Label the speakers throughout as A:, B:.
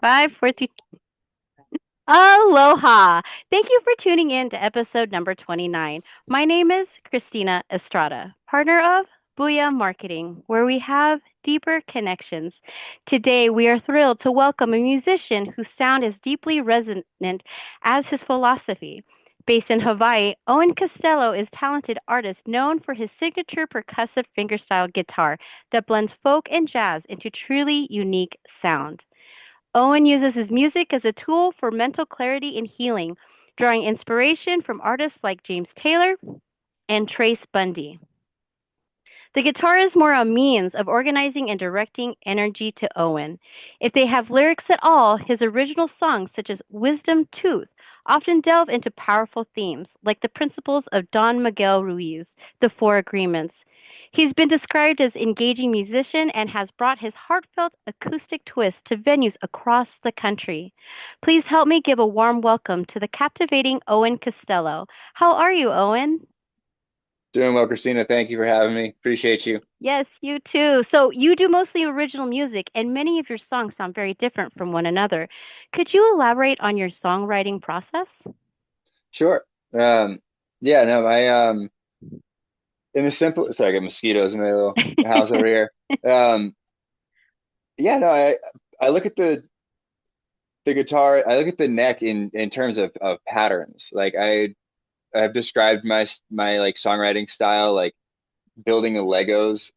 A: Five, four, three. Aloha! Thank you for tuning in to episode number 29. My name is Christina Estrada, partner of Booyah Marketing, where we have deeper connections. Today, we are thrilled to welcome a musician whose sound is deeply resonant as his philosophy. Based in Hawaii, Owen Costello is a talented artist known for his signature percussive fingerstyle guitar that blends folk and jazz into truly unique sound. Owen uses his music as a tool for mental clarity and healing, drawing inspiration from artists like James Taylor and Trace Bundy. The guitar is more a means of organizing and directing energy to Owen. If they have lyrics at all, his original songs, such as Wisdom Tooth, often delve into powerful themes, like the principles of Don Miguel Ruiz, the Four Agreements. He's been described as engaging musician and has brought his heartfelt acoustic twist to venues across the country. Please help me give a warm welcome to the captivating Owen Costello. How are you, Owen?
B: Doing well, Christina. Thank you for having me. Appreciate you.
A: Yes, you too. So you do mostly original music, and many of your songs sound very different from one another. Could you elaborate on your songwriting process?
B: Sure. Um, yeah, no, in the simple, sorry, I got mosquitoes in my little house over here. Um, yeah, no, I look at the guitar, I look at the neck in terms of patterns. I've described my like songwriting style, like building Legos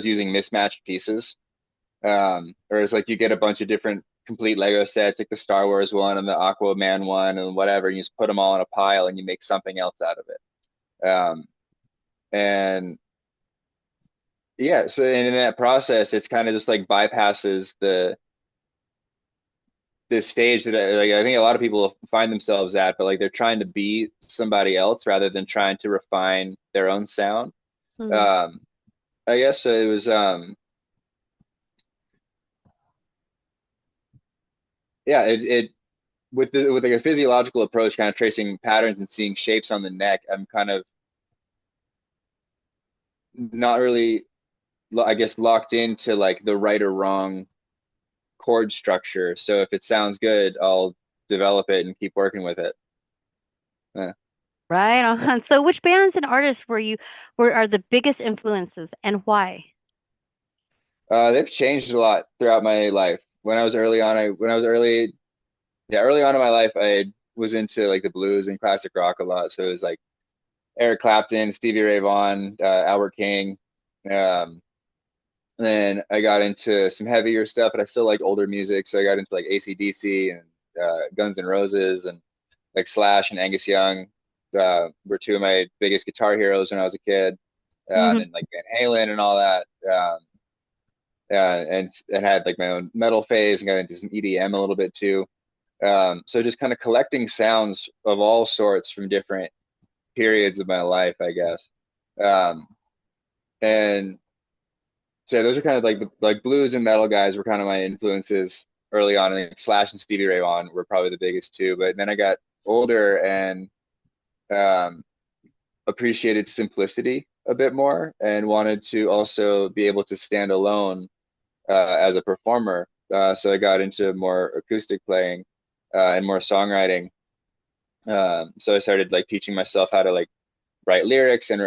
B: using mismatched pieces. Or it's like you get a bunch of different complete Lego sets, like the Star Wars one and the Aquaman one and whatever, and you just put them all in a pile and you make something else out of it. And yeah, so in that process, it's kind of just like bypasses this stage that I think a lot of people find themselves at, but like they're trying to be somebody else rather than trying to refine their own sound.
A: Hmm.
B: Um, I guess it was yeah, it with like a physiological approach, kind of tracing patterns and seeing shapes on the neck. I'm kind of not really, I guess, locked into like the right or wrong chord structure. So if it sounds good, I'll develop it and keep working with it. Yeah.
A: Right on. So which bands and artists were are the biggest influences and why?
B: They've changed a lot throughout my life. When I was early, yeah, early on in my life, I was into like the blues and classic rock a lot. So it was like Eric Clapton, Stevie Ray Vaughan, Albert King. Um, And then I got into some heavier stuff, but I still like older music. So I got into like AC/DC and Guns N' Roses and like Slash and Angus Young were two of my biggest guitar heroes when I was a kid. And
A: Hmm.
B: then like Van Halen and all that. And had like my own metal phase and got into some EDM a little bit too. So just kind of collecting sounds of all sorts from different periods of my life, I guess. Um, and So those are kind of like like blues and metal guys were kind of my influences early on. And like Slash and Stevie Ray Vaughan were probably the biggest two. But then I got older and um, appreciated simplicity a bit more and wanted to also be able to stand alone as a performer. So I got into more acoustic playing and more songwriting. So I started like teaching myself how to like write lyrics and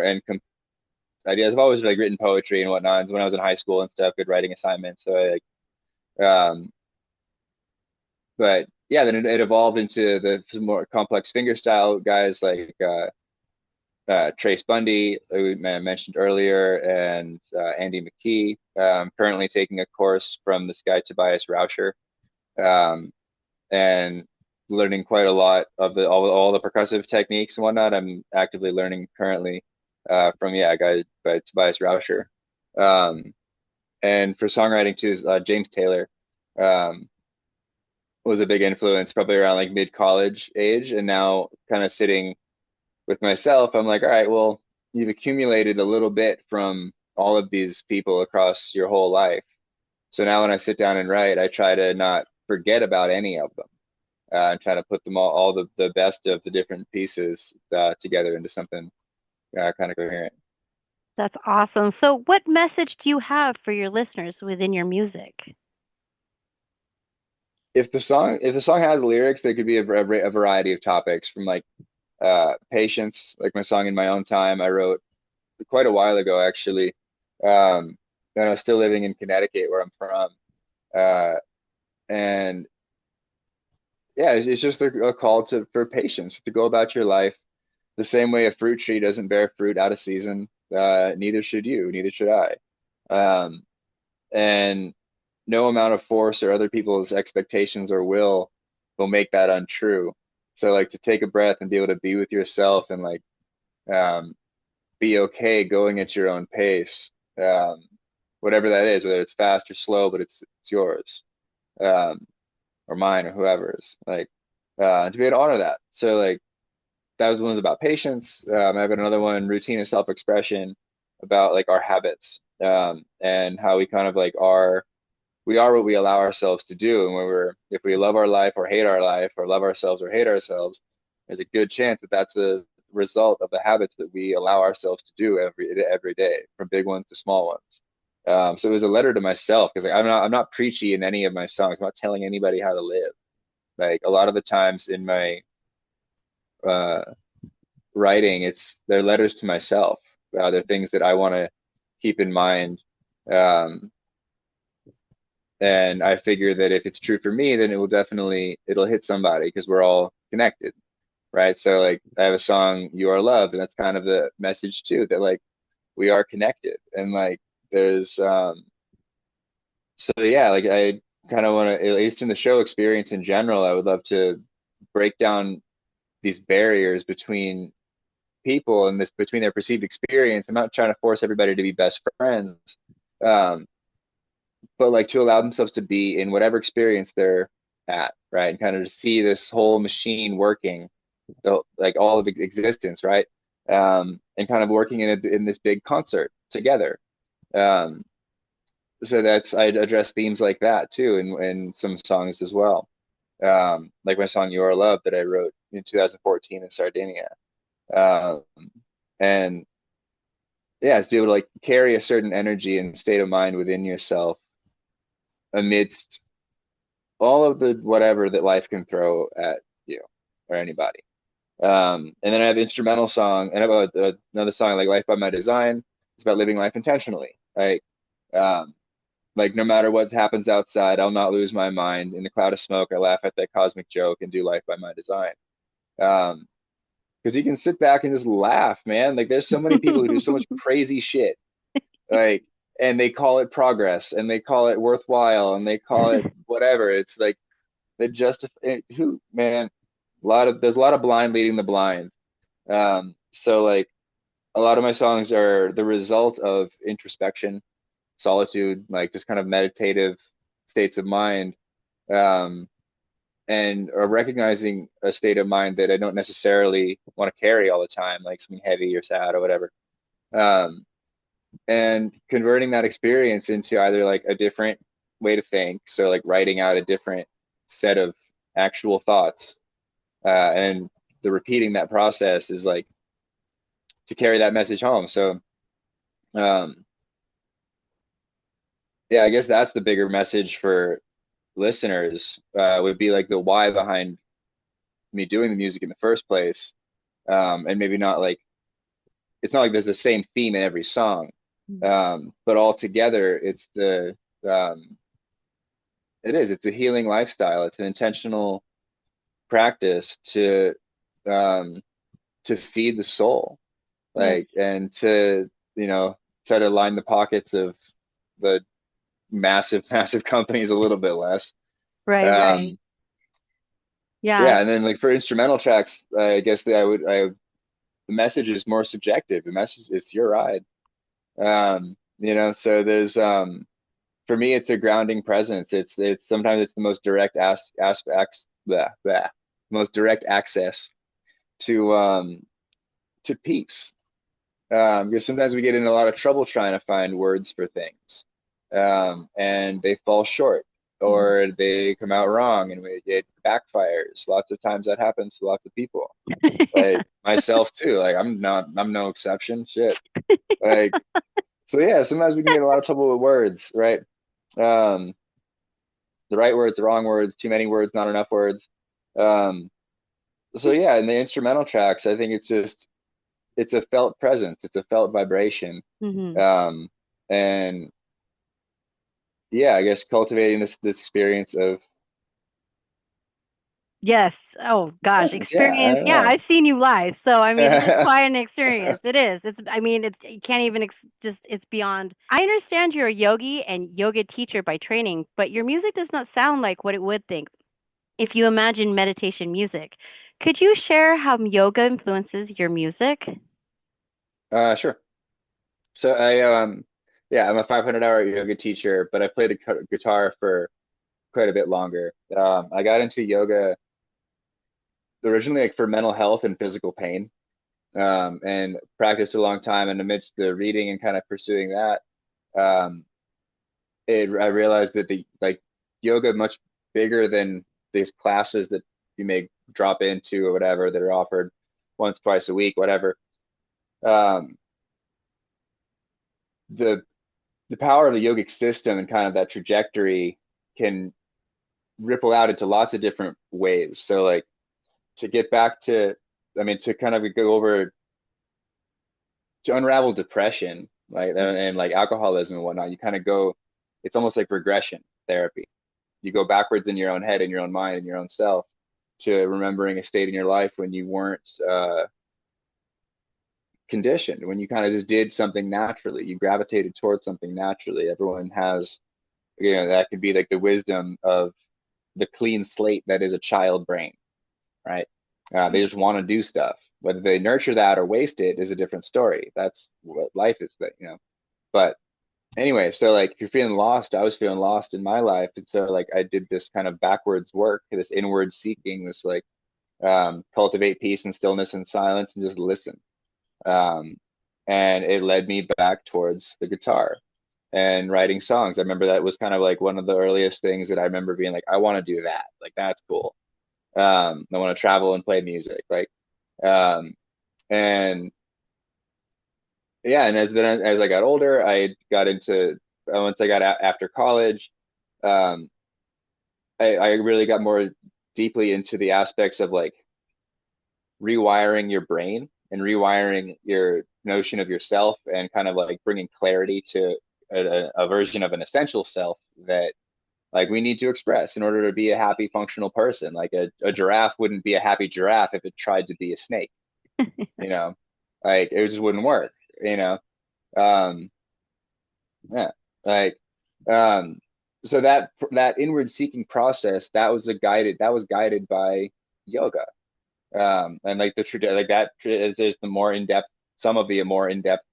B: ideas. I've always like written poetry and whatnot. And when I was in high school and stuff, good writing assignments. So I like Um, but yeah, then it evolved into the some more complex fingerstyle guys like Trace Bundy, who I mentioned earlier, and Andy McKee. Currently taking a course from this guy Tobias Rauscher, um, and learning quite a lot of all the percussive techniques and whatnot. I'm actively learning currently from a guy by Tobias Rauscher. Um, and for songwriting too is James Taylor. Um, was a big influence probably around like mid college age. And now kind of sitting with myself, I'm like, all right, well, you've accumulated a little bit from all of these people across your whole life. So now when I sit down and write, I try to not forget about any of them and try to put them all the best of the different pieces together into something kind of coherent.
A: That's awesome. So what message do you have for your listeners within your music?
B: if the song has lyrics, there could be a variety of topics from like patience, like my song In My Own Time I wrote quite a while ago actually. And I was still living in Connecticut where I'm from. Uh, and yeah, it's just a call to for patience to go about your life the same way a fruit tree doesn't bear fruit out of season. Neither should you, neither should I. Um, and no amount of force or other people's expectations or will make that untrue. So like to take a breath and be able to be with yourself and like um, be okay going at your own pace, um, whatever that is, whether it's fast or slow, but it's yours, um, or mine or whoever's. Like to be able to honor that. So like that was one's about patience. I've got another one, routine and self-expression, about like our habits and how we kind of like we are what we allow ourselves to do. And when if we love our life or hate our life, or love ourselves or hate ourselves, there's a good chance that that's the result of the habits that we allow ourselves to do every day, from big ones to small ones. So it was a letter to myself because like, I'm not preachy in any of my songs. I'm not telling anybody how to live. Like a lot of the times in my uh, writing, they're letters to myself. They're things that I want to keep in mind. Um, And I figure that if it's true for me, then it'll hit somebody because we're all connected, right? So like I have a song, You Are Loved, and that's kind of the message too, that like we are connected. And like there's so yeah, like I kind of want to, at least in the show experience in general, I would love to break down these barriers between people and this between their perceived experience. I'm not trying to force everybody to be best friends. Um, but like to allow themselves to be in whatever experience they're at, right? And kind of to see this whole machine working, like all of existence, right? And kind of working in this big concert together. Um, so I address themes like that too in some songs as well. Like my song "You Are Love" that I wrote in 2014 in Sardinia. Um, and yeah, it's to be able to like carry a certain energy and state of mind within yourself amidst all of the whatever that life can throw at you or anybody. And then I have instrumental song and about another song like Life by My Design. It's about living life intentionally. Um, like no matter what happens outside, I'll not lose my mind. In the cloud of smoke, I laugh at that cosmic joke and do life by my design. Um, because you can sit back and just laugh, man. Like there's so many people who do so much crazy shit, like, and they call it progress and they call it worthwhile and they call it whatever. It's like that justify who man there's a lot of blind leading the blind. So like a lot of my songs are the result of introspection, solitude, like just kind of meditative states of mind, um, and or recognizing a state of mind that I don't necessarily want to carry all the time, like something heavy or sad or whatever. Um, and converting that experience into either like a different way to think, so like writing out a different set of actual thoughts, and the repeating that process is like to carry that message home. So um, yeah, I guess that's the bigger message for listeners, would be like the why behind me doing the music in the first place. And maybe not like it's not like there's the same theme in every song, but all together um, it's a healing lifestyle. It's an intentional practice um, to feed the soul,
A: Yes.
B: like, and to, you know, try to line the pockets of the massive, massive companies a little bit less.
A: Right, right.
B: Um,
A: Yeah.
B: yeah, and then like for instrumental tracks, I guess the message is more subjective. The message is your ride. You know, so there's for me, it's a grounding presence. It's sometimes it's the most direct aspects, most direct access to peace. Because sometimes we get in a lot of trouble trying to find words for things, and they fall short
A: Mhm.
B: or they come out wrong, and it backfires. Lots of times that happens to lots of people, like myself too. Like I'm no exception. Shit. Like so, yeah. Sometimes we can get in a lot of trouble with words, right? Um, the right words, the wrong words, too many words, not enough words. Um, so yeah, in the instrumental tracks, I think it's a felt presence, it's a felt vibration.
A: Hmm.
B: Um, and yeah, I guess cultivating this experience of
A: Yes. Oh gosh,
B: presence. Yeah, I
A: experience.
B: don't
A: Yeah, I've seen you live. So I mean, it is
B: know.
A: quite an experience. It is. It's I mean, it's you can't even just it's beyond. I understand you're a yogi and yoga teacher by training, but your music does not sound like what it would think if you imagine meditation music. Could you share how yoga influences your music?
B: Sure. So yeah, I'm a 500-hour yoga teacher, but I played the guitar for quite a bit longer. I got into yoga originally like for mental health and physical pain, and practiced a long time. And amidst the reading and kind of pursuing that, um, I realized that the like yoga much bigger than these classes that you may drop into or whatever that are offered once, twice a week, whatever. Um, the the power of the yogic system and kind of that trajectory can ripple out into lots of different ways. So like to get back to, I mean, to kind of go over to unravel depression, like and like alcoholism and whatnot, you kind of go, it's almost like regression therapy. You go backwards in your own head, in your own mind, in your own self, to remembering a state in your life when you weren't conditioned, when you kind of just did something naturally, you gravitated towards something naturally. Everyone has, that could be like the wisdom of the clean slate that is a child brain, right? They just want to do stuff. Whether they nurture that or waste it is a different story. That's what life is, that. But anyway, so like if you're feeling lost, I was feeling lost in my life, and so like I did this kind of backwards work, this inward seeking, this like cultivate peace and stillness and silence and just listen. Um, and it led me back towards the guitar and writing songs. I remember that was kind of like one of the earliest things that I remember being like, I want to do that. Like that's cool. I want to travel and play music. Like, um, and yeah, and as I got older, I got into once I got after college, um, I really got more deeply into the aspects of like rewiring your brain and rewiring your notion of yourself and kind of like bringing clarity to a version of an essential self that like we need to express in order to be a happy functional person. Like a giraffe wouldn't be a happy giraffe if it tried to be a snake, you know, like it just wouldn't work, you know. um yeah, like um so that inward seeking process, that was guided by yoga. And like like that is the more in-depth, some of the more in-depth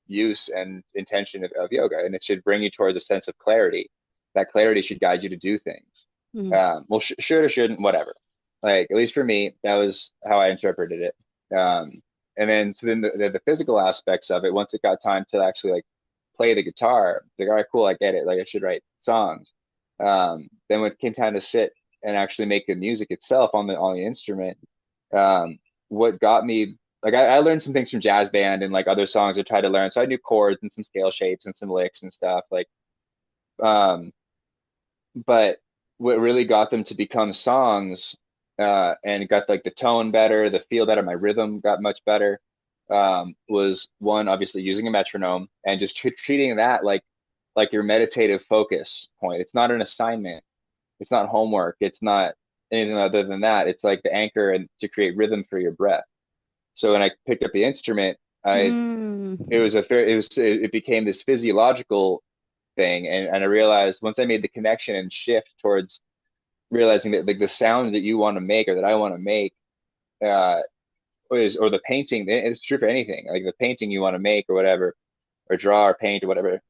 B: use and intention of yoga, and it should bring you towards a sense of clarity. That clarity should guide you to do things.
A: Hmm.
B: Well, should or shouldn't, whatever. Like at least for me, that was how I interpreted it. And then so then the physical aspects of it, once it got time to actually like play the guitar, like all right, cool, I get it. Like I should write songs. Then when it came time to sit and actually make the music itself on the instrument, um, what got me like I learned some things from jazz band and like other songs I tried to learn. So I knew chords and some scale shapes and some licks and stuff. Like um but what really got them to become songs, and got like the tone better, the feel better, my rhythm got much better, was one, obviously using a metronome and just treating that like your meditative focus point. It's not an assignment, it's not homework, it's not anything other than that. It's like the anchor and to create rhythm for your breath. So when I picked up the instrument, I it
A: Mm.
B: was a fair it became this physiological thing, and I realized once I made the connection and shift towards realizing that like the sound that you want to make or that I want to make, uh or the painting, it's true for anything, like the painting you want to make or whatever, or draw or paint or whatever,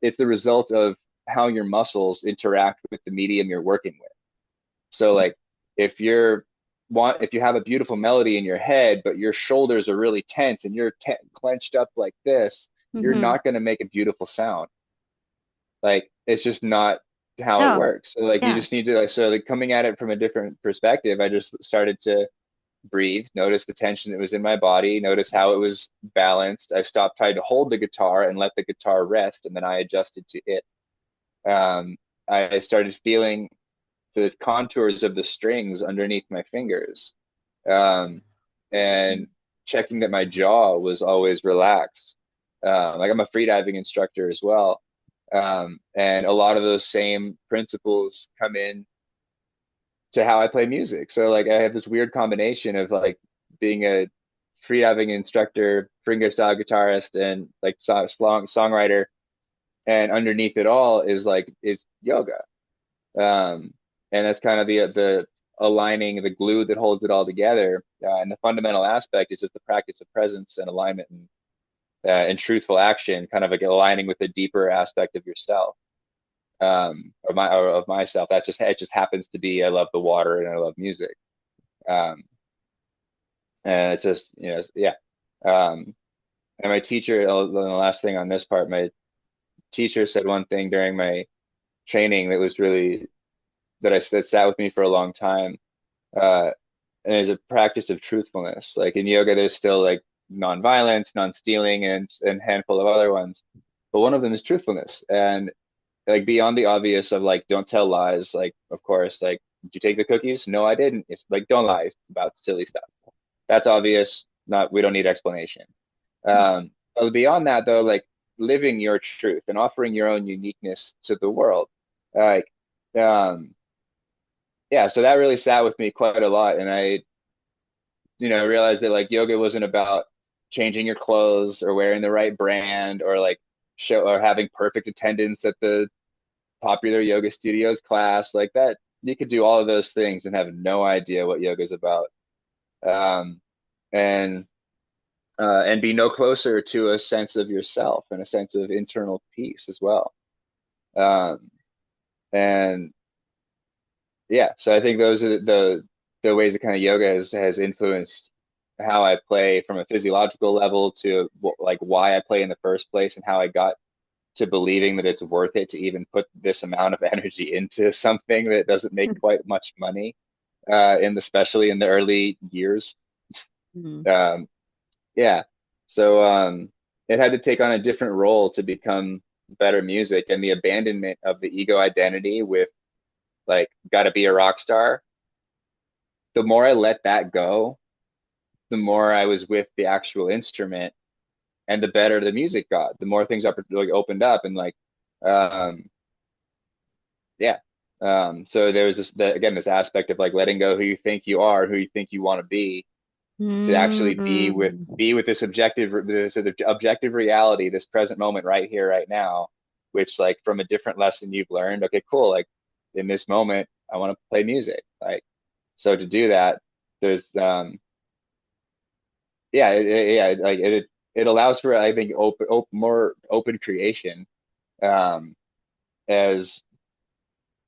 B: it's the result of how your muscles interact with the medium you're working with. So like if if you have a beautiful melody in your head, but your shoulders are really tense and you're clenched up like this, you're
A: Hmm.
B: not going to make a beautiful sound. Like it's just not how it
A: No.
B: works. So like you
A: Yeah.
B: just need to like, so like coming at it from a different perspective, I just started to breathe, notice the tension that was in my body, notice how it was balanced. I stopped trying to hold the guitar and let the guitar rest, and then I adjusted to it. Um, I started feeling the contours of the strings underneath my fingers, um, and checking that my jaw was always relaxed. Like I'm a freediving instructor as well, and a lot of those same principles come in to how I play music. So like I have this weird combination of like being a freediving instructor, fingerstyle guitarist, and like songwriter, and underneath it all is yoga. Um, and that's kind of the aligning, the glue that holds it all together. And the fundamental aspect is just the practice of presence and alignment and truthful action, kind of like aligning with the deeper aspect of yourself, or of myself. It just happens to be I love the water and I love music. Um, and it's just yeah. Um, and my teacher, the last thing on this part, my teacher said one thing during my training that was really that sat with me for a long time. Uh, and there's a practice of truthfulness. Like in yoga, there's still like non-violence, non-stealing, and handful of other ones. But one of them is truthfulness. And like beyond the obvious of like don't tell lies, like of course, like did you take the cookies? No, I didn't. It's like don't lie about silly stuff. That's obvious. Not we don't need explanation. But beyond that though, like living your truth and offering your own uniqueness to the world. Like um yeah, so that really sat with me quite a lot. And I, realized that like yoga wasn't about changing your clothes or wearing the right brand or like show or having perfect attendance at the popular yoga studios class. Like that, you could do all of those things and have no idea what yoga is about. Um, and and be no closer to a sense of yourself and a sense of internal peace as well. Um, and yeah, so I think those are the ways that kind of yoga has influenced how I play from a physiological level to like why I play in the first place and how I got to believing that it's worth it to even put this amount of energy into something that doesn't make quite much money, especially in the early years.
A: Mhm.
B: Um, yeah, so it had to take on a different role to become better music, and the abandonment of the ego identity with like got to be a rock star. The more I let that go, the more I was with the actual instrument and the better the music got, the more things like opened up and like um yeah. So there's again this aspect of like letting go who you think you are, who you think you want to be, to actually
A: Mm.
B: be with this objective reality, this present moment right here, right now, which like from a different lesson you've learned, okay, cool, like in this moment, I want to play music. Like so to do that, there's like it allows for I think more open creation, um as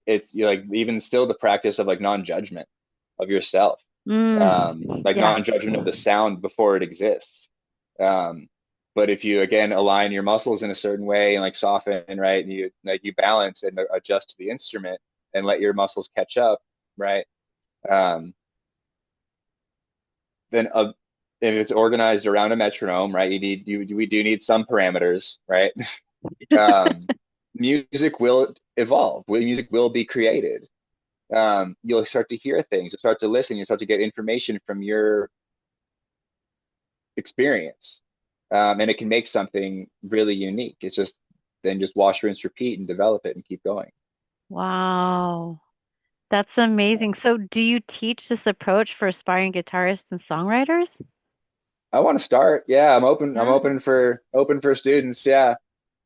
B: it's like even still the practice of like non-judgment of yourself, like
A: Yeah.
B: non-judgment of the sound before it exists. um but if you again align your muscles in a certain way and like soften, right, and you balance and adjust to the instrument and let your muscles catch up, right, um then if it's organized around a metronome, right, we do need some parameters, right. um, Music will evolve. Music will be created. You'll start to hear things. You'll start to listen. You'll start to get information from your experience, and it can make something really unique. It's just then just wash, rinse, repeat, and develop it and keep going.
A: Wow. That's amazing. So, do you teach this approach for aspiring guitarists and songwriters?
B: I want to start. Yeah, I'm open. I'm
A: Yeah.
B: open for students. Yeah,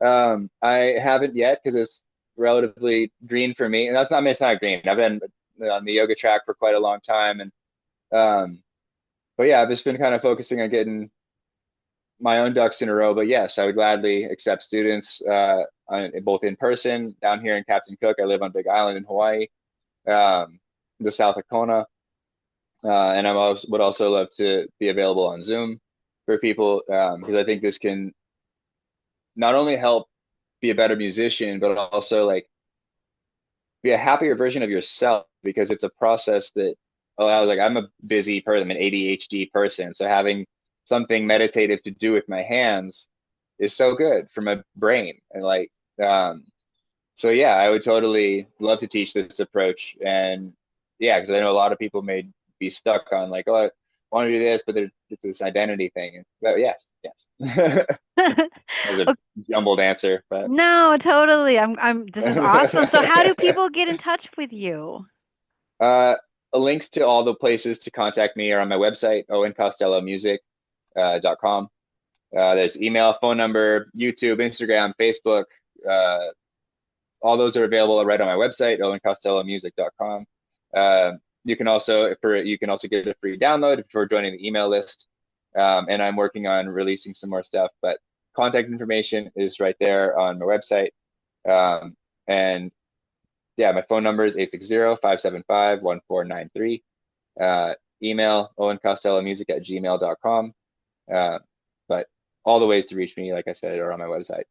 B: I haven't yet because it's relatively green for me, and that's not it's not green. I've been on the yoga track for quite a long time, and um, but yeah, I've just been kind of focusing on getting my own ducks in a row. But yes, I would gladly accept students, both in person down here in Captain Cook. I live on Big Island in Hawaii, the South of Kona, and would also love to be available on Zoom for people, because I think this can not only help be a better musician, but also like be a happier version of yourself because it's a process that allows like I'm a busy person, I'm an ADHD person, so having something meditative to do with my hands is so good for my brain and like um So yeah, I would totally love to teach this approach. And yeah, because I know a lot of people may be stuck on like, oh, I want to do this, but it's this identity thing. But yes, yes. That was a
A: Okay,
B: jumbled answer, but
A: no, totally. This is awesome. So how do people get in touch with you?
B: uh, links to all the places to contact me are on my website, owencostellomusic.com. There's email, phone number, YouTube, Instagram, Facebook. Uh, all those are available right on my website, owencostellomusic.com. You can also get a free download for joining the email list. And I'm working on releasing some more stuff, but contact information is right there on my website. Um, and yeah, my phone number is 860-575-1493. Email owencostellomusic@gmail.com. Uh, but all the ways to reach me, like I said, are on my website.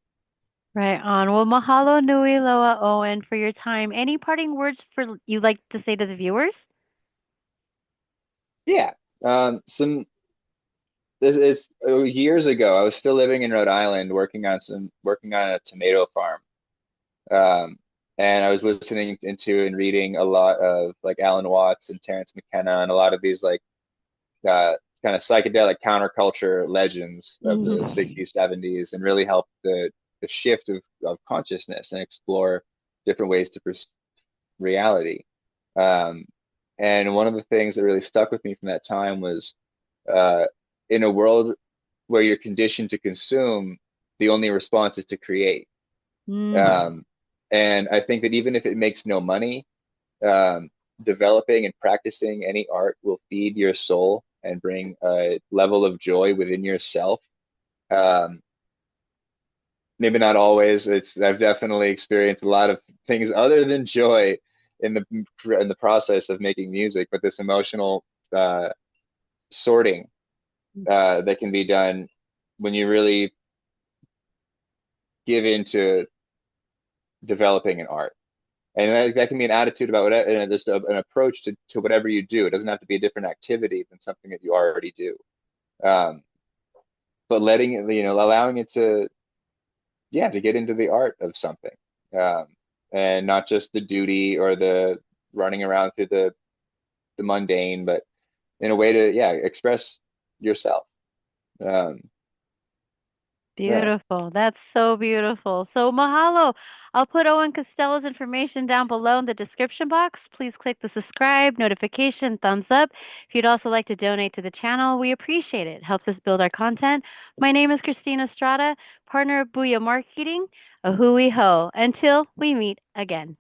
A: Right on. Well, mahalo nui loa, Owen, for your time. Any parting words for you like to say to the viewers?
B: Yeah. Some This is years ago. I was still living in Rhode Island, working on a tomato farm. Um, and I was listening into and reading a lot of like Alan Watts and Terrence McKenna and a lot of these like kind of psychedelic counterculture legends of the
A: Mhm.
B: 60s, 70s, and really helped the shift of consciousness and explore different ways to perceive reality. Um, and one of the things that really stuck with me from that time was uh, in a world where you're conditioned to consume, the only response is to create.
A: Mm.
B: Um, and I think that even if it makes no money, um, developing and practicing any art will feed your soul and bring a level of joy within yourself. Um, Maybe not always. I've definitely experienced a lot of things other than joy in the process of making music, but this emotional uh, sorting that can be done when you really give into developing an art. And that can be an attitude about whatever, and just an approach to whatever you do. It doesn't have to be a different activity than something that you already do. Um, but letting it, allowing it to, yeah, to get into the art of something, um, and not just the duty or the running around through the mundane, but in a way to, yeah, express yourself. Um, yeah.
A: Beautiful. That's so beautiful. So, mahalo. I'll put Owen Costello's information down below in the description box. Please click the subscribe, notification, thumbs up. If you'd also like to donate to the channel, we appreciate it. Helps us build our content. My name is Christina Estrada, partner of Booyah Marketing. A hui ho. Until we meet again.